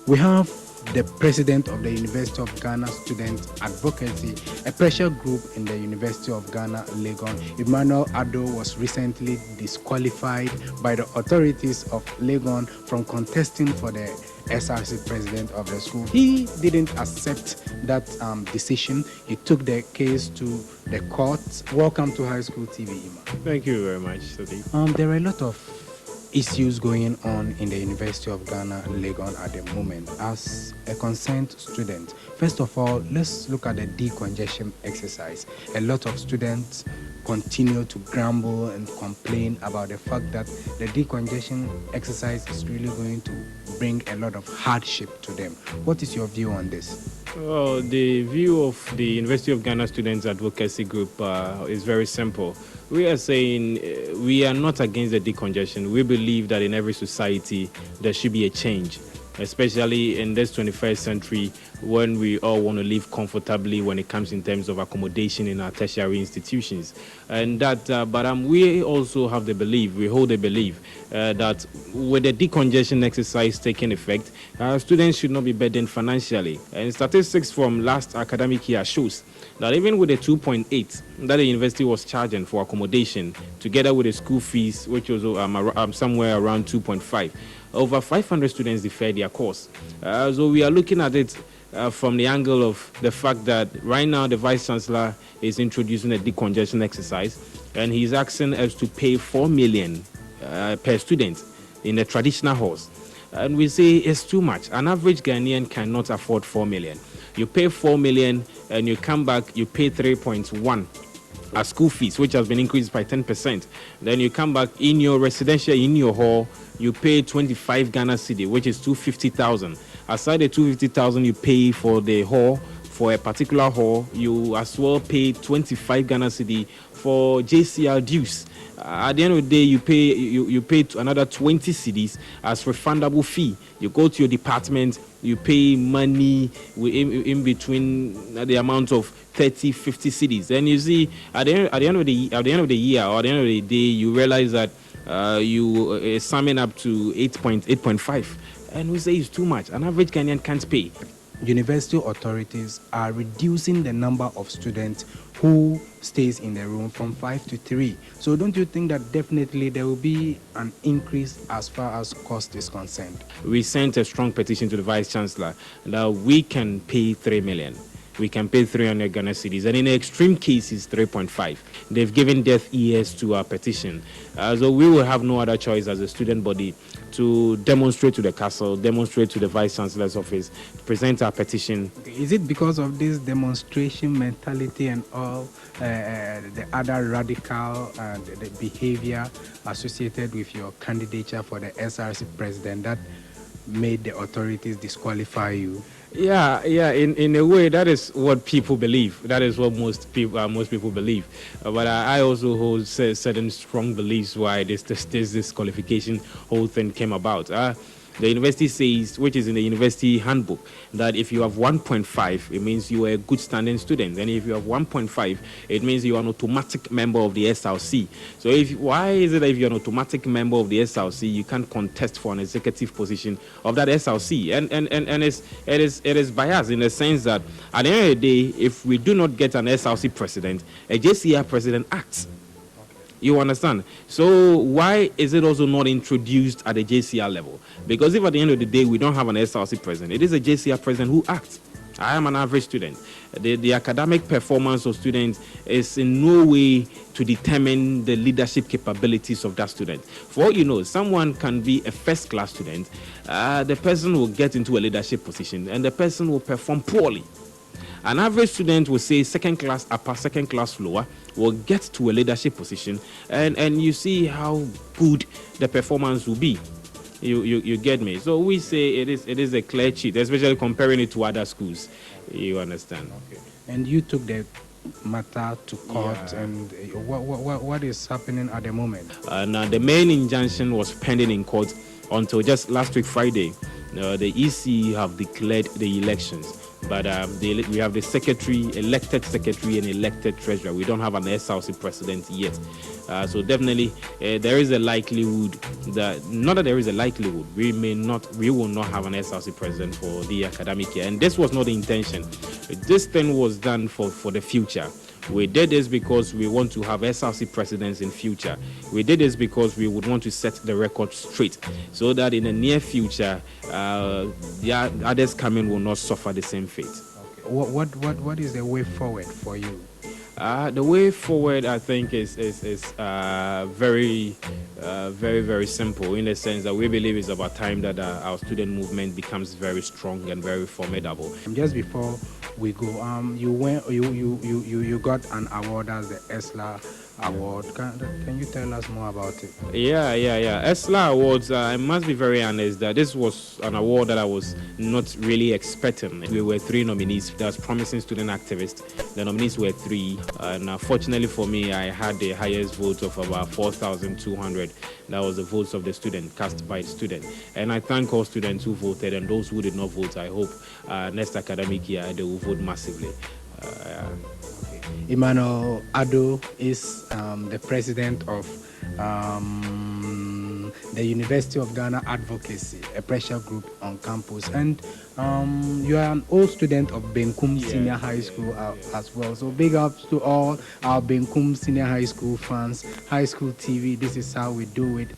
We have the president of the University of Ghana Student Advocacy, a pressure group in the University of Ghana, Legon. Emmanuel Addo was recently disqualified by the authorities of Legon from contesting for the SRC president of the school. He didn't accept that decision. He took the case to the court. Welcome to High School TV, Ima. Thank you very much, Sadiq. There are a lot of issues going on in the University of Ghana, Legon at the moment. As a concerned student, first of all, let's look at the decongestion exercise. A lot of students continue to grumble and complain about the fact that the decongestion exercise is really going to bring a lot of hardship to them. What is your view on this? Well, the view of the University of Ghana Students Advocacy Group is very simple. We are saying we are not against the decongestion. We believe that in every society there should be a change, especially in this 21st century when we all want to live comfortably when it comes in terms of accommodation in our tertiary institutions. And that, but we also have the belief, we hold the belief that with the decongestion exercise taking effect, students should not be burdened financially. And statistics from last academic year shows that even with the 2.8 that the university was charging for accommodation, together with the school fees, which was somewhere around 2.5, over 500 students deferred their course. So we are looking at it from the angle of the fact that right now the Vice Chancellor is introducing a decongestion exercise, and he's asking us to pay 4 million per student in the traditional halls. And we say it's too much. An average Ghanaian cannot afford 4 million. You pay 4 million and you come back, you pay 3.1 as school fees, which has been increased by 10%. Then you come back in your residential, in your hall, you pay 25 Ghana cedi, which is 250,000. Aside the 250,000 you pay for the hall, for a particular hall, you as well pay 25 Ghana cedi for JCR dues. At the end of the day, you pay another 20 cedis as refundable fee. You go to your department, you pay money in between the amount of 30, 50 cedis. Then you see at the end of the year or at the end of the day, you realize that you summing up to 8.5, and we say it's too much. An average Kenyan can't pay. University authorities are reducing the number of students who stays in the room from 5 to 3. So don't you think that definitely there will be an increase as far as cost is concerned? We sent a strong petition to the Vice Chancellor that we can pay 3 million. We can pay 300 Ghana cedis, and in extreme cases, 3.5. They've given deaf ears to our petition. So we will have no other choice as a student body to demonstrate to the council, demonstrate to the Vice Chancellor's office, present our petition. Is it because of this demonstration mentality and all the other radical the behavior associated with your candidature for the SRC president that made the authorities disqualify you? Yeah. In a way, that is what people believe. That is what most people believe. But I also hold certain strong beliefs why this qualification whole thing came about. The university says, which is in the university handbook, that if you have 1.5, it means you are a good standing student. And if you have 1.5, it means you are an automatic member of the SRC. So why is it that if you're an automatic member of the SRC, you can't contest for an executive position of that SRC? And it is biased in the sense that at the end of the day, if we do not get an SRC president, a JCR president acts. You understand? So why is it also not introduced at the JCR level? Because if at the end of the day we don't have an SRC president, it is a JCR president who acts. I am an average student. The academic performance of students is in no way to determine the leadership capabilities of that student. For all you know, someone can be a first-class student. The person will get into a leadership position and the person will perform poorly. An average student will say second class upper, second class lower, will get to a leadership position, and you see how good the performance will be. You get me? So we say it is a clear cheat, especially comparing it to other schools. You understand? Okay. And you took the matter to court, yeah. And what is happening at the moment? Now the main injunction was pending in court until just last week Friday. The EC have declared the elections. But we have the secretary, elected secretary, and elected treasurer. We don't have an SRC president yet. So definitely, there is a likelihood that, not that there is a likelihood, we will not have an SRC president for the academic year. And this was not the intention. This thing was done for the future. We did this because we want to have SRC presidents in future. We did this because we would want to set the record straight, so that in the near future, the others coming will not suffer the same fate. Okay. What is the way forward for you? The way forward, I think, is very, very simple, in the sense that we believe it's about time that our student movement becomes very strong and very formidable. Just before we go, you got an award as the ESLA award. Can you tell us more about it? Yeah. ESLA Awards, I must be very honest that this was an award that I was not really expecting. We were 3 nominees. There was promising student activists. The nominees were 3. And fortunately for me, I had the highest vote of about 4,200. That was the votes of the student, cast by the student. And I thank all students who voted, and those who did not vote, I hope next academic year they will vote massively. Emmanuel Addo is the president of the University of Ghana Advocacy, a pressure group on campus. And you are an old student of Benkum Senior High School as well. So big ups to all our Benkum Senior High School fans, High School TV. This is how we do it.